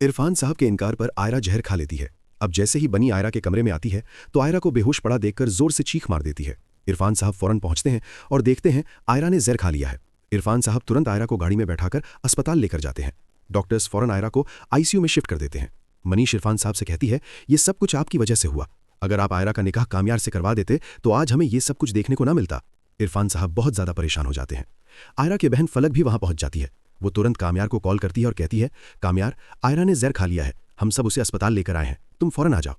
इरफान साहब के इनकार पर आयरा जहर खा लेती है। अब जैसे ही बनी आयरा के कमरे में आती है तो आयरा को बेहोश पड़ा देखकर जोर से चीख मार देती है। इरफान साहब फौरन पहुंचते हैं और देखते हैं आयरा ने जहर खा लिया है। इरफान साहब तुरंत आयरा को गाड़ी में बैठाकर अस्पताल लेकर जाते हैं। डॉक्टर्स फौरन आयरा को आईसीयू में शिफ्ट कर देते हैं। मनीष इरफान साहब से कहती है, ये सब कुछ आपकी वजह से हुआ। अगर आप आयरा का निकाह कामयार से करवा देते तो आज हमें ये सब कुछ देखने को ना मिलता। इरफान साहब बहुत ज्यादा परेशान हो जाते हैं। आयरा की बहन फलक भी वहां पहुंच जाती है। वो तुरंत कामयार को कॉल करती है और कहती है, कामयार, आयरा ने जहर खा लिया है, हम सब उसे अस्पताल लेकर आए हैं, तुम फौरन आ जाओ।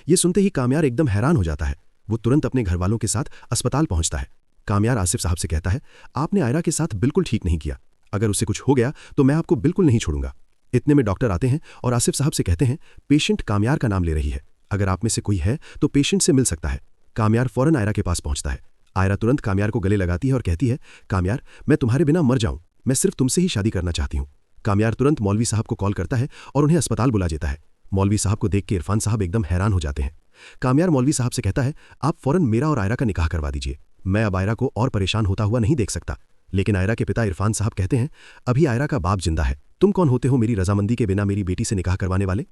ये सुनते ही कामयार एकदम हैरान हो जाता है। वो तुरंत अपने घर वालों के साथ अस्पताल पहुंचता है। कामयार आसिफ साहब से कहता है, आपने आयरा के साथ बिल्कुल ठीक नहीं किया। अगर उसे कुछ हो गया तो मैं आपको बिल्कुल नहीं छोड़ूंगा। इतने में डॉक्टर आते हैं और आसिफ साहब से कहते हैं, पेशेंट कामयार का नाम ले रही है, अगर आप में से कोई है तो पेशेंट से मिल सकता है। कामयार फौरन आयरा के पास पहुंचता है। आयरा तुरंत कामयार को गले लगाती है और कहती है, कामयार, मैं तुम्हारे बिना मर जाऊं, मैं सिर्फ तुमसे ही शादी करना चाहती हूं। कामयार तुरंत मौलवी साहब को कॉल करता है और उन्हें अस्पताल बुला देता है। मौलवी साहब को देख के इरफान साहब एकदम हैरान हो जाते हैं। कामयार मौलवी साहब से कहता है, आप फौरन मेरा और आयरा का निकाह करवा दीजिए, मैं अब आयरा को और परेशान होता हुआ नहीं देख सकता। लेकिन आयरा के पिता इरफान साहब कहते हैं, अभी आयरा का बाप जिंदा है, तुम कौन होते हो मेरी रजामंदी के बिना मेरी बेटी से निकाह करवाने वाले।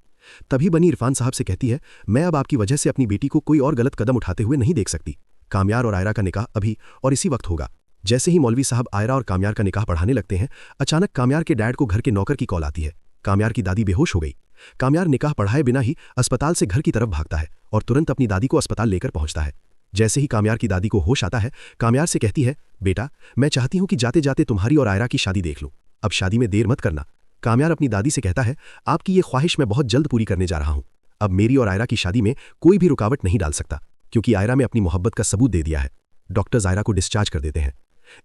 तभी बनी इरफान साहब से कहती है, मैं अब आपकी वजह से अपनी बेटी को कोई और गलत कदम उठाते हुए नहीं देख सकती। कामयार और आयरा का निकाह अभी और इसी वक्त होगा। जैसे ही मौलवी साहब आयरा और कामयार का निकाह पढ़ाने लगते हैं, अचानक कामयार के डैड को घर के नौकर की कॉल आती है। कामयार की दादी बेहोश हो गई। कामयार निकाह पढ़ाए बिना ही अस्पताल से घर की तरफ भागता है और तुरंत अपनी दादी को अस्पताल लेकर पहुंचता है। जैसे ही कामयार की दादी को होश आता है, कामयार से कहती है, बेटा, मैं चाहती हूं कि जाते जाते तुम्हारी और आयरा की शादी देख लूं, अब शादी में देर मत करना। कामयार अपनी दादी से कहता है, आपकी ये ख्वाहिश मैं बहुत जल्द पूरी करने जा रहा हूं। अब मेरी और आयरा की शादी में कोई भी रुकावट नहीं डाल सकता, क्योंकि आयरा में अपनी मोहब्बत का सबूत दे दिया है। डॉक्टर्स आयरा को डिस्चार्ज कर देते हैं।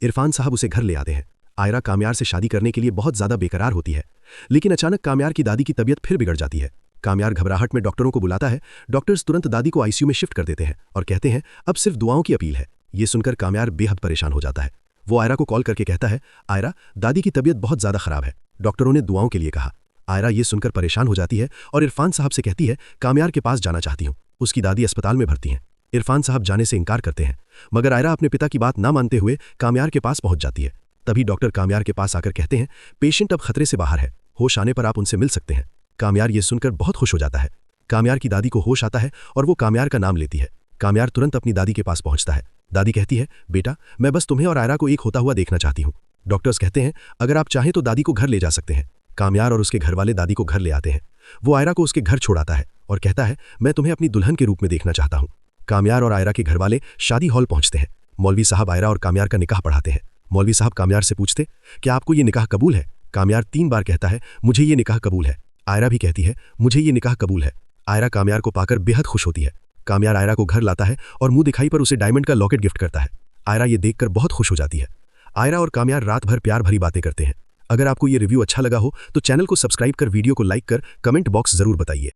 इरफान साहब उसे घर ले आते हैं। आयरा कामयार से शादी करने के लिए बहुत ज्यादा बेकरार होती है, लेकिन अचानक कामयार की दादी की तबीयत फिर बिगड़ जाती है। कामयार घबराहट में डॉक्टरों को बुलाता है। डॉक्टर्स तुरंत दादी को आईसीयू में शिफ्ट कर देते हैं और कहते हैं, अब सिर्फ दुआओं की अपील है। ये सुनकर कामयार बेहद परेशान हो जाता है। वो आयरा को कॉल करके कहता है, आयरा, दादी की तबीयत बहुत ज्यादा खराब है, डॉक्टरों ने दुआओं के लिए कहा। आयरा ये सुनकर परेशान हो जाती है और इरफान साहब से कहती है, कामयार के पास जाना चाहती हूँ। उसकी दादी अस्पताल में भर्ती हैं। इरफान साहब जाने से इनकार करते हैं, मगर आयरा अपने पिता की बात ना मानते हुए कामयार के पास पहुंच जाती है। तभी डॉक्टर कामयार के पास आकर कहते हैं, पेशेंट अब खतरे से बाहर है, होश आने पर आप उनसे मिल सकते हैं। कामयार ये सुनकर बहुत खुश हो जाता है। कामयार की दादी को होश आता है और वो कामयार का नाम लेती है। कामयार तुरंत अपनी दादी के पास पहुंचता है। दादी कहती है, बेटा, मैं बस तुम्हें और आयरा को एक होता हुआ देखना चाहती हूँ। डॉक्टर्स कहते हैं, अगर आप चाहें तो दादी को घर ले जा सकते हैं। कामयार और उसके घर वाले दादी को घर ले आते हैं। वो आयरा को उसके घर छोड़ाता है और कहता है, मैं तुम्हें अपनी दुल्हन के रूप में देखना चाहता हूँ। कामयार और आयरा के घर वाले शादी हॉल पहुंचते हैं। मौलवी साहब आयरा और कामयार का निकाह पढ़ाते हैं। मौलवी साहब कामयार से पूछते, क्या आपको ये निकाह कबूल है। कामयार 3 बार कहता है, मुझे ये निकाह कबूल है। आयरा भी कहती है, मुझे ये निकाह कबूल है। आयरा कामयार को पाकर बेहद खुश होती है। कामयार आयरा को घर लाता है और मुंह दिखाई पर उसे डायमंड का लॉकेट गिफ्ट करता है। आयरा ये देखकर बहुत खुश हो जाती है। आयरा और कामयार रात भर प्यार भरी बातें करते हैं। अगर आपको ये रिव्यू अच्छा लगा हो तो चैनल को सब्सक्राइब कर वीडियो को लाइक कर कमेंट बॉक्स जरूर बताइए।